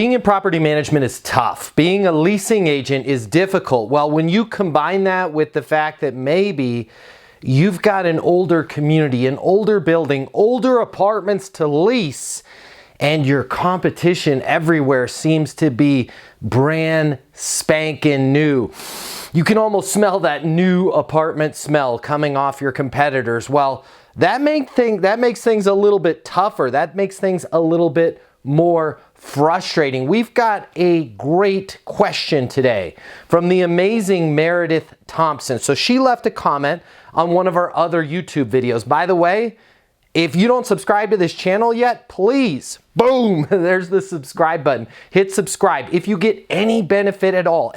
Being in property management is tough. Being a leasing agent is difficult. Well, when you combine that with the fact that maybe you've got an older community, an older building, older apartments to lease, and your competition everywhere seems to be brand spanking new. You can almost smell that new apartment smell coming off your competitors. Well, that makes things a little bit tougher. That makes things a little bit more frustrating. We've got a great question today from the amazing Meredith Thompson. So she left a comment on one of our other YouTube videos. By the way, if you don't subscribe to this channel yet, please, boom, there's the subscribe button. Hit subscribe. If you get any benefit at all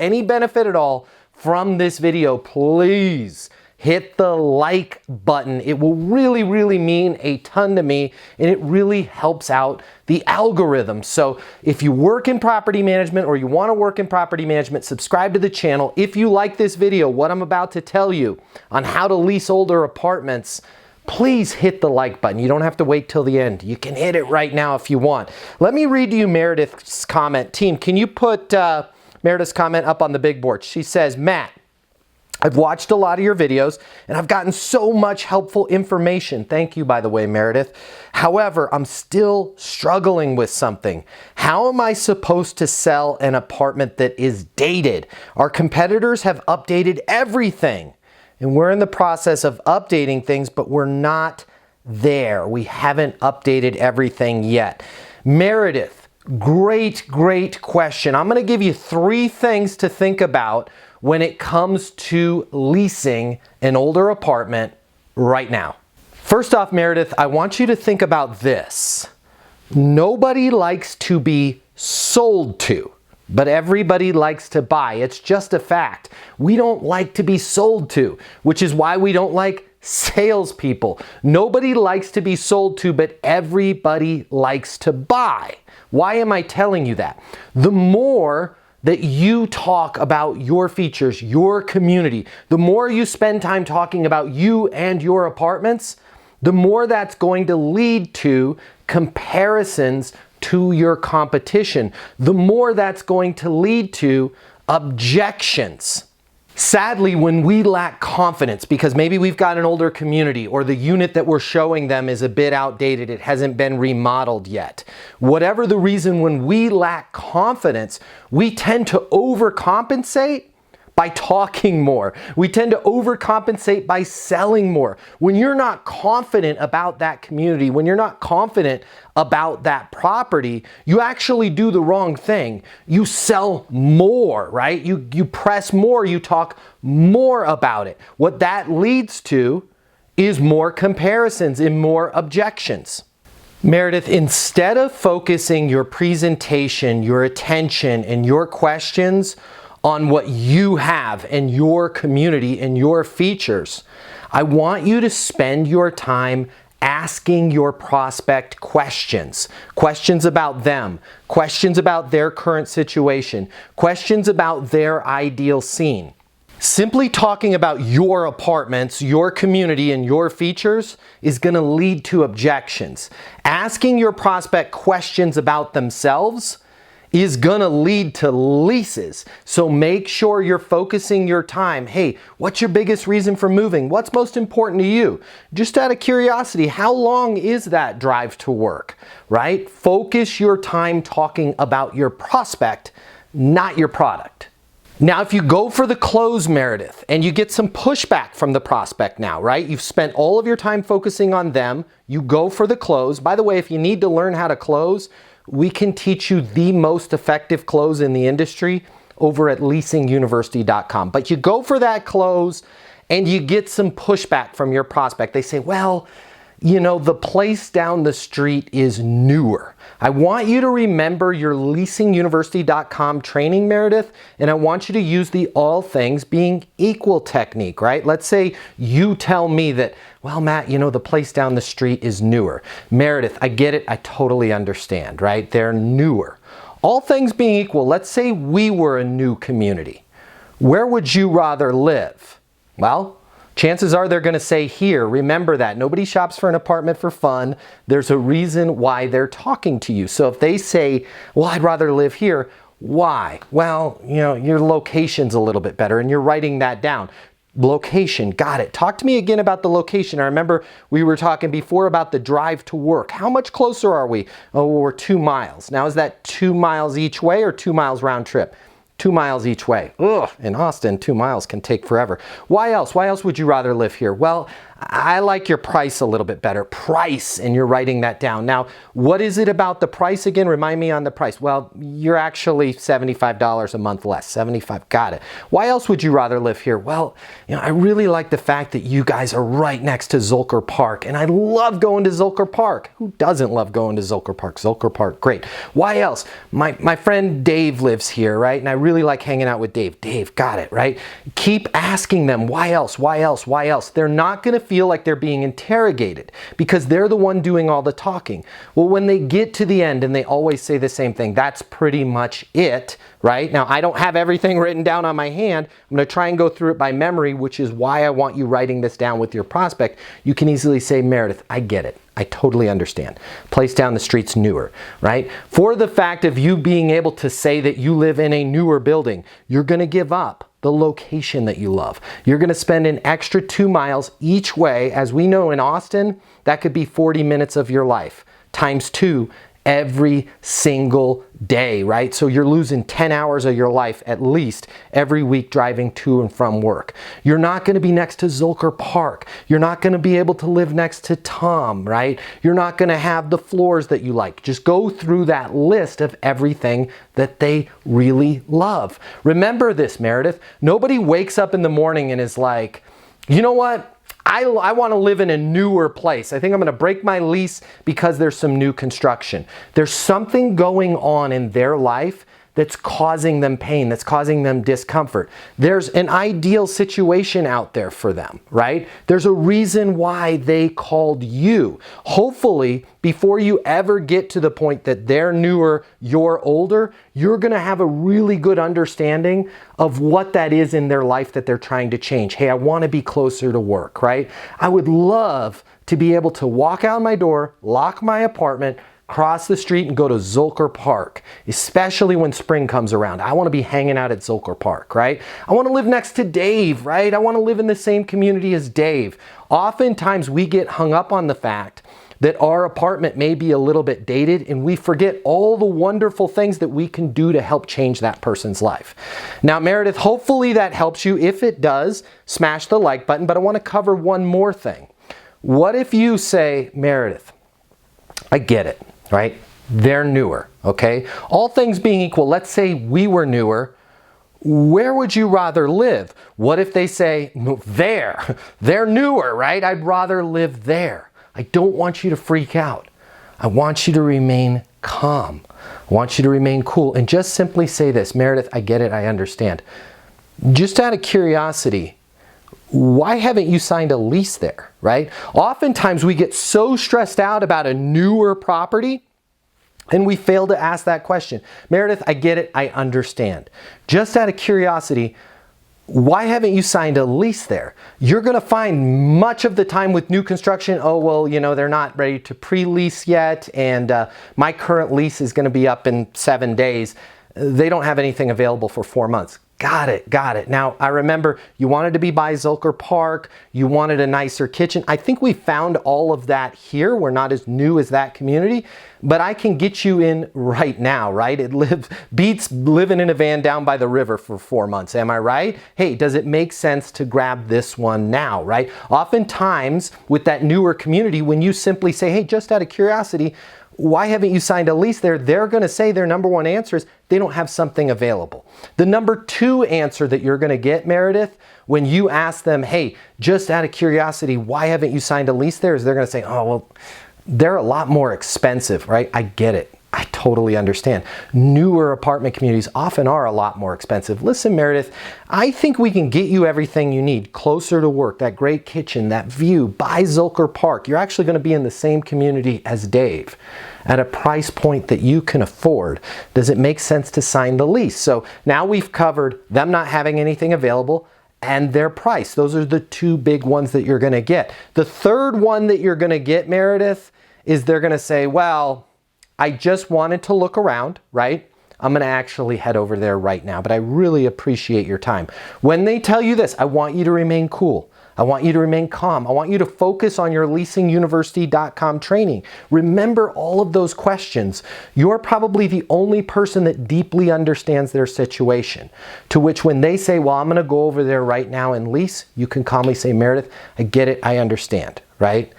from this video, please hit the like button. It will really, really mean a ton to me, and it really helps out the algorithm. So if you work in property management or you want to work in property management, subscribe to the channel. If you like this video, what I'm about to tell you on how to lease older apartments, please hit the like button. You don't have to wait till the end. You can hit it right now if you want. Let me read to you Meredith's comment. Team, can you put Meredith's comment up on the big board? She says, Matt, I've watched a lot of your videos and I've gotten so much helpful information. Thank you, by the way, Meredith. However, I'm still struggling with something. How am I supposed to sell an apartment that is dated? Our competitors have updated everything, and we're in the process of updating things, but we're not there. We haven't updated everything yet. Meredith, great question. I'm going to give you 3 things to think about when it comes to leasing an older apartment right now. First off, Meredith, I want you to think about this. Nobody likes to be sold to, but everybody likes to buy. It's just a fact. We don't like to be sold to, which is why we don't like salespeople. Nobody likes to be sold to, but everybody likes to buy. Why am I telling you that? The more that you talk about your features, your community, the more you spend time talking about you and your apartments, the more that's going to lead to comparisons to your competition. The more that's going to lead to objections. Sadly, when we lack confidence, because maybe we've got an older community or the unit that we're showing them is a bit outdated, it hasn't been remodeled yet. Whatever the reason, when we lack confidence, we tend to overcompensate by talking more. We tend to overcompensate by selling more. When you're not confident about that community, when you're not confident about that property, you actually do the wrong thing. You sell more, right? You press more, you talk more about it. What that leads to is more comparisons and more objections. Meredith, instead of focusing your presentation, your attention, and your questions on what you have and your community and your features, I want you to spend your time asking your prospect questions. Questions about them, questions about their current situation, questions about their ideal scene. Simply talking about your apartments, your community, and your features is going to lead to objections. Asking your prospect questions about themselves is going to lead to leases. So make sure you're focusing your time. Hey, what's your biggest reason for moving? What's most important to you? Just out of curiosity, how long is that drive to work, right? Focus your time talking about your prospect, not your product. Now, if you go for the close, Meredith, and you get some pushback from the prospect now, right? You've spent all of your time focusing on them. You go for the close. By the way, if you need to learn how to close, we can teach you the most effective close in the industry over at leasinguniversity.com. But you go for that close and you get some pushback from your prospect. They say, well, you know, the place down the street is newer. I want you to remember your leasinguniversity.com training, Meredith, and I want you to use the all things being equal technique, right? Let's say you tell me that, well, Matt, you know, the place down the street is newer. Meredith, I get it. I totally understand, right? They're newer. All things being equal, let's say we were a new community. Where would you rather live? Well, chances are they're going to say here. Remember that. Nobody shops for an apartment for fun. There's a reason why they're talking to you. So if they say, well, I'd rather live here, why? Well, you know, your location's a little bit better, and you're writing that down. Location, got it. Talk to me again about the location. I remember we were talking before about the drive to work. How much closer are we? Oh, well, we're 2 miles. Now, is that 2 miles each way or 2 miles round trip? 2 miles each way. Ugh, in Austin, 2 miles can take forever. Why else? Why else would you rather live here? Well, I like your price a little bit better. Price, and you're writing that down. Now, what is it about the price again? Remind me on the price. Well, you're actually $75 a month less. 75, got it. Why else would you rather live here? Well, you know, I really like the fact that you guys are right next to Zolker Park, and I love going to Zolker Park. Who doesn't love going to Zolker Park? Zolker Park, great. Why else? My friend Dave lives here, right? And I really like hanging out with Dave. Dave, got it, right? Keep asking them, why else? Why else? Why else? They're not going to feel like they're being interrogated because they're the one doing all the talking. Well, when they get to the end and they always say the same thing, that's pretty much it, right? Now, I don't have everything written down on my hand. I'm going to try and go through it by memory, which is why I want you writing this down with your prospect. You can easily say, Meredith, I get it. I totally understand. Place down the street's newer, right? For the fact of you being able to say that you live in a newer building, you're going to give up the location that you love. You're going to spend an extra 2 miles each way. As we know in Austin, that could be 40 minutes of your life times 2 every single day, right? So you're losing 10 hours of your life at least every week driving to and from work. You're not going to be next to Zolker Park. You're not going to be able to live next to Tom, right? You're not going to have the floors that you like. Just go through that list of everything that they really love. Remember this, Meredith. Nobody wakes up in the morning and is like, you know what? I want to live in a newer place. I think I'm going to break my lease because there's some new construction. There's something going on in their life that's causing them pain, that's causing them discomfort. There's an ideal situation out there for them, right? There's a reason why they called you. Hopefully, before you ever get to the point that they're newer, you're older, you're going to have a really good understanding of what that is in their life that they're trying to change. Hey, I want to be closer to work, right? I would love to be able to walk out my door, lock my apartment, cross the street and go to Zolker Park, especially when spring comes around. I want to be hanging out at Zolker Park, right? I want to live next to Dave, right? I want to live in the same community as Dave. Oftentimes we get hung up on the fact that our apartment may be a little bit dated and we forget all the wonderful things that we can do to help change that person's life. Now, Meredith, hopefully that helps you. If it does, smash the like button, but I want to cover one more thing. What if you say, Meredith, I get it. Right? They're newer, okay? All things being equal, let's say we were newer. Where would you rather live? What if they say, no, there? They're newer, right? I'd rather live there. I don't want you to freak out. I want you to remain calm. I want you to remain cool and just simply say this, Meredith, I get it, I understand. Just out of curiosity, why haven't you signed a lease there, right? Oftentimes we get so stressed out about a newer property and we fail to ask that question. Meredith, I get it, I understand. Just out of curiosity, why haven't you signed a lease there? You're going to find much of the time with new construction, oh, well, you know, they're not ready to pre-lease yet, and my current lease is going to be up in 7 days. They don't have anything available for 4 months. Got it, got it. Now, I remember you wanted to be by Zolker Park. You wanted a nicer kitchen. I think we found all of that here. We're not as new as that community, but I can get you in right now, right? It beats living in a van down by the river for 4 months. Am I right? Hey, does it make sense to grab this one now, right? Oftentimes with that newer community, when you simply say, hey, just out of curiosity, why haven't you signed a lease there? They're going to say their number one answer is they don't have something available. The number two answer that you're going to get, Meredith, when you ask them, hey, just out of curiosity, why haven't you signed a lease there? Is they're going to say, oh, well, they're a lot more expensive, right? I get it. I totally understand. Newer apartment communities often are a lot more expensive. Listen, Meredith, I think we can get you everything you need closer to work, that great kitchen, that view, by Zolker Park. You're actually going to be in the same community as Dave at a price point that you can afford. Does it make sense to sign the lease? So now we've covered them not having anything available and their price. Those are the two big ones that you're gonna get. The third one that you're gonna get, Meredith, is they're gonna say, well, I just wanted to look around, right? I'm gonna actually head over there right now, but I really appreciate your time. When they tell you this, I want you to remain cool. I want you to remain calm. I want you to focus on your leasinguniversity.com training. Remember all of those questions. You're probably the only person that deeply understands their situation. To which when they say, well, I'm gonna go over there right now and lease, you can calmly say, Meredith, I get it, I understand, right?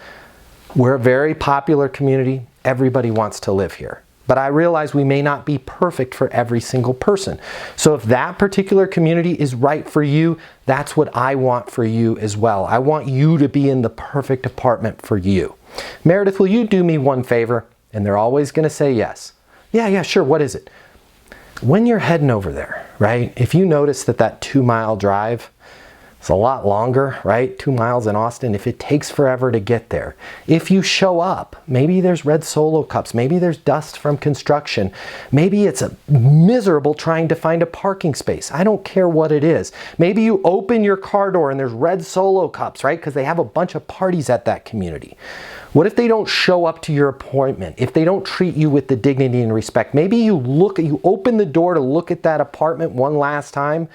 We're a very popular community. Everybody wants to live here. But I realize we may not be perfect for every single person. So if that particular community is right for you, that's what I want for you as well. I want you to be in the perfect apartment for you. Meredith, will you do me one favor? And they're always gonna say yes. Yeah, sure, what is it? When you're heading over there, right? If you notice that 2-mile drive, it's a lot longer, right? 2 miles in Austin, if it takes forever to get there. If you show up, maybe there's red Solo cups, maybe there's dust from construction, maybe it's miserable trying to find a parking space. I don't care what it is. Maybe you open your car door and there's red Solo cups, right? Because they have a bunch of parties at that community. What if they don't show up to your appointment? If they don't treat you with the dignity and respect? Maybe you open the door to look at that apartment one last time,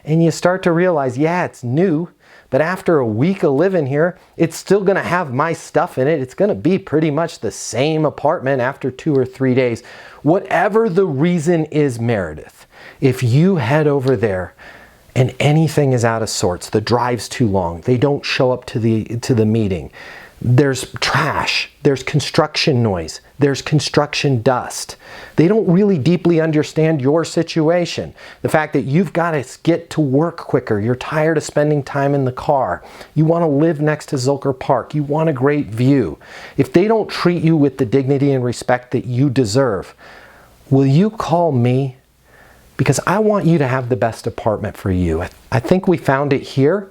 and you start to realize, yeah, it's new, but after a week of living here, it's still gonna have my stuff in it. It's gonna be pretty much the same apartment after 2 or 3 days. Whatever the reason is, Meredith, if you head over there and anything is out of sorts, the drive's too long, they don't show up to the meeting, there's trash, there's construction noise, there's construction dust. They don't really deeply understand your situation. The fact that you've got to get to work quicker, you're tired of spending time in the car, you want to live next to Zilker Park, you want a great view. If they don't treat you with the dignity and respect that you deserve, will you call me? Because I want you to have the best apartment for you. I think we found it here.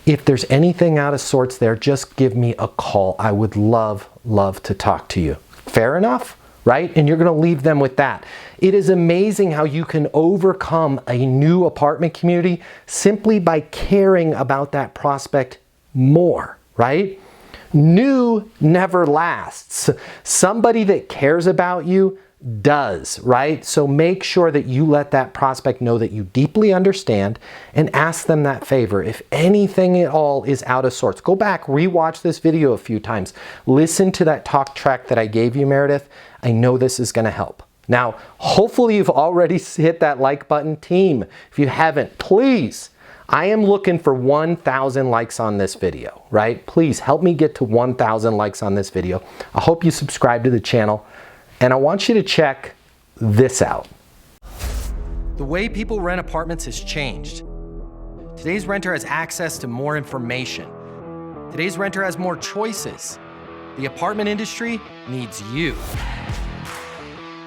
If there's anything out of sorts there, just give me a call. I would love to talk to you. Fair enough, right? And you're gonna leave them with that. It is amazing how you can overcome a new apartment community simply by caring about that prospect more, right? New never lasts. Somebody that cares about you does, right? So make sure that you let that prospect know that you deeply understand and ask them that favor. If anything at all is out of sorts, go back, rewatch this video a few times. Listen to that talk track that I gave you, Meredith. I know this is gonna help. Now, hopefully you've already hit that like button. Team, if you haven't, please, I am looking for 1,000 likes on this video, right? Please help me get to 1,000 likes on this video. I hope you subscribe to the channel. And I want you to check this out. The way people rent apartments has changed. Today's renter has access to more information. Today's renter has more choices. The apartment industry needs you.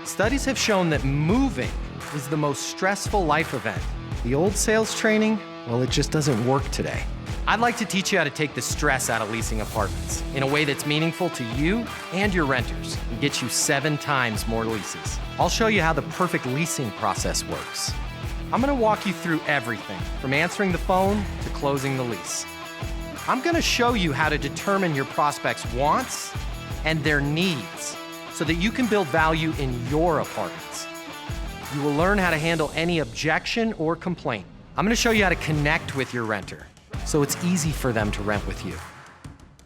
Studies have shown that moving is the most stressful life event. The old sales training, well, it just doesn't work today. I'd like to teach you how to take the stress out of leasing apartments in a way that's meaningful to you and your renters and get you 7 times more leases. I'll show you how the perfect leasing process works. I'm gonna walk you through everything from answering the phone to closing the lease. I'm gonna show you how to determine your prospects' wants and their needs so that you can build value in your apartments. You will learn how to handle any objection or complaint. I'm gonna show you how to connect with your renter so it's easy for them to rent with you.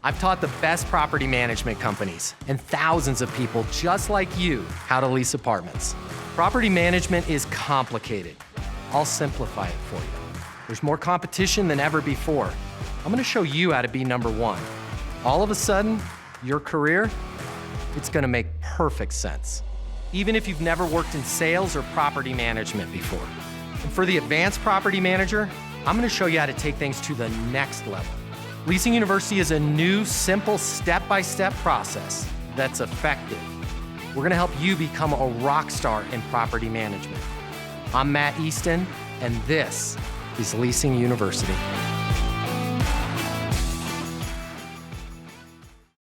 I've taught the best property management companies and thousands of people just like you how to lease apartments. Property management is complicated. I'll simplify it for you. There's more competition than ever before. I'm gonna show you how to be number one. All of a sudden, your career, it's gonna make perfect sense, even if you've never worked in sales or property management before. And for the advanced property manager, I'm gonna show you how to take things to the next level. Leasing University is a new, simple, step-by-step process that's effective. We're gonna help you become a rock star in property management. I'm Matt Easton, and this is Leasing University.